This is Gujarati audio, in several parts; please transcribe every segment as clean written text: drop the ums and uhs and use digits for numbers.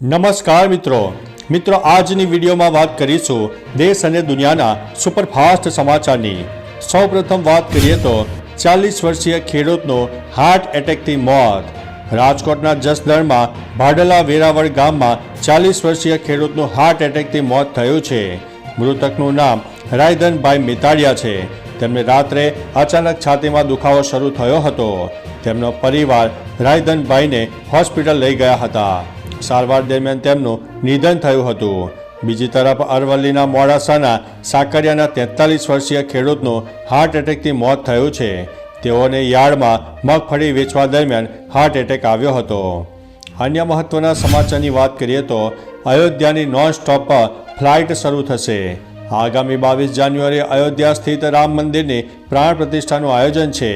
નમસ્કાર મિત્રો આજની વિડીયોમાં વાત કરીશું દેશ અને દુનિયાના સુપરફાસ્ટ સમાચારની। સૌપ્રથમ વાત કરીએ તો 40 વર્ષીય ખેડૂતનું હાર્ટ એટેકથી મોત। રાજકોટના જસદણમાં ભાડલા વેરાવળ ગામમાં 40 વર્ષીય ખેડૂતનું હાર્ટ એટેકથી મોત થયું છે। મૃતકનું નામ રાયધનભાઈ મિતાડિયા છે। તેમને રાત્રે અચાનક છાતીમાં દુખાવો શરૂ થયો હતો। તેમનો પરિવાર રાયધનભાઈને હોસ્પિટલ લઈ ગયા હતા। સારવાર દરમિયાન તેમનું નિધન થયું હતું। બીજી તરફ અરવલ્લીના મોડાસાના સાકરિયાના 43 વર્ષીય ખેડૂતનું હાર્ટ એટેકથી મોત થયું છે। તેઓને યાર્ડમાં મગફળી વેચવા દરમિયાન હાર્ટ એટેક આવ્યો હતો। અન્ય મહત્વના સમાચારની વાત કરીએ તો અયોધ્યાની નોન સ્ટોપ ફ્લાઇટ શરૂ થશે। આગામી 22 જાન્યુઆરીએ અયોધ્યા સ્થિત રામ મંદિરની પ્રાણ પ્રતિષ્ઠાનું આયોજન છે।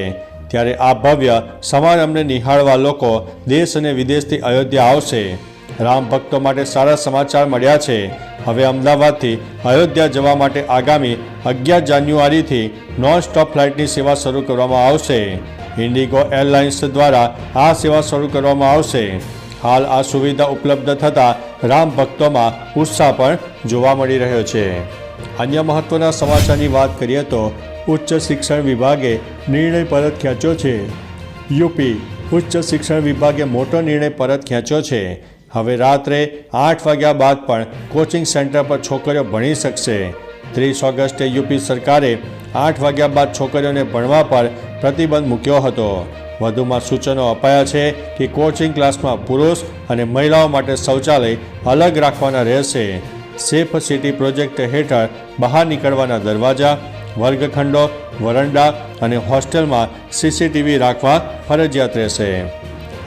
ત્યારે આ ભવ્ય સમારંભને નિહાળવા લોકો દેશ અને વિદેશથી અયોધ્યા આવશે। રામ ભક્તો માટે સારા સમાચાર મળ્યા છે। હવે અમદાવાદથી અયોધ્યા જવા માટે આગામી 11 જાન્યુઆરીથી નોન સ્ટોપ ફ્લાઇટની સેવા શરૂ કરવામાં આવશે। ઇન્ડિગો એરલાઇન્સ દ્વારા આ સેવા શરૂ કરવામાં આવશે। હાલ આ સુવિધા ઉપલબ્ધ થતાં રામ ભક્તોમાં ઉત્સાહ પણ જોવા મળી રહ્યો છે। અન્ય મહત્વના સમાચારની વાત કરીએ તો ઉચ્ચ શિક્ષણ વિભાગે નિર્ણય પરત ખેંચ્યો છે। યુપી ઉચ્ચ શિક્ષણ વિભાગે મોટો નિર્ણય પરત ખેંચ્યો છે। હવે રાત્રે 8 વાગ્યા બાદ પણ કોચિંગ સેન્ટર પર છોકરીઓ ભણી શકશે। 30 ઓગસ્ટે યુપી સરકારે 8 વાગ્યા બાદ છોકરીઓને ભણવા પર પ્રતિબંધ મૂક્યો હતો। વધુમાં સૂચનો અપાયા છે કે કોચિંગ ક્લાસમાં પુરુષ અને મહિલાઓ માટે શૌચાલય અલગ રાખવાના રહેશે। સેફ સિટી પ્રોજેક્ટ હેઠળ બહાર નીકળવાના દરવાજા, વર્ગખંડો, વરંડા અને હોસ્ટેલમાં સીસીટીવી રાખવા ફરજિયાત રહેશે।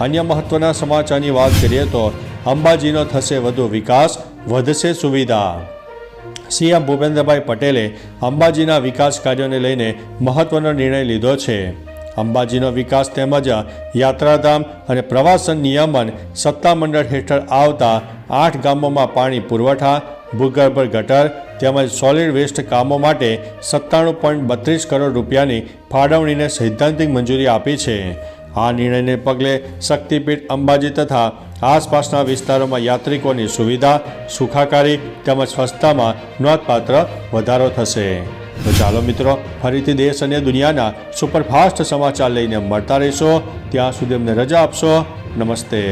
અન્ય મહત્વના સમાચારની વાત કરીએ તો અંબાજીનો થશે વધુ વિકાસ, વધશે સુવિધા। સીએમ ભૂપેન્દ્રભાઈ પટેલે અંબાજીના વિકાસ કાર્યોને લઈને મહત્વનો નિર્ણય લીધો છે। અંબાજીનો વિકાસ તેમજ યાત્રાધામ અને પ્રવાસન નિયમન સત્તામંડળ હેઠળ આવતા 8 ગામોમાં પાણી પુરવઠા, ભૂગર્ભ ગટર તેમજ સોલિડ વેસ્ટ કામો માટે 97.32 કરોડ રૂપિયાની ફાળવણીને સૈદ્ધાંતિક મંજૂરી આપી છે। આ નિર્ણયને પગલે શક્તિપીઠ અંબાજી તથા આસપાસના વિસ્તારોમાં યાત્રિકોની સુવિધા, સુખાકારી તેમજ સ્વચ્છતામાં નોંધપાત્ર વધારો થશે। તો ચાલો મિત્રો, ફરીથી દેશ અને દુનિયાના સુપરફાસ્ટ સમાચાર લઈને મળતા રહીશો। ત્યાં સુધી અમને રજા આપશો। નમસ્તે।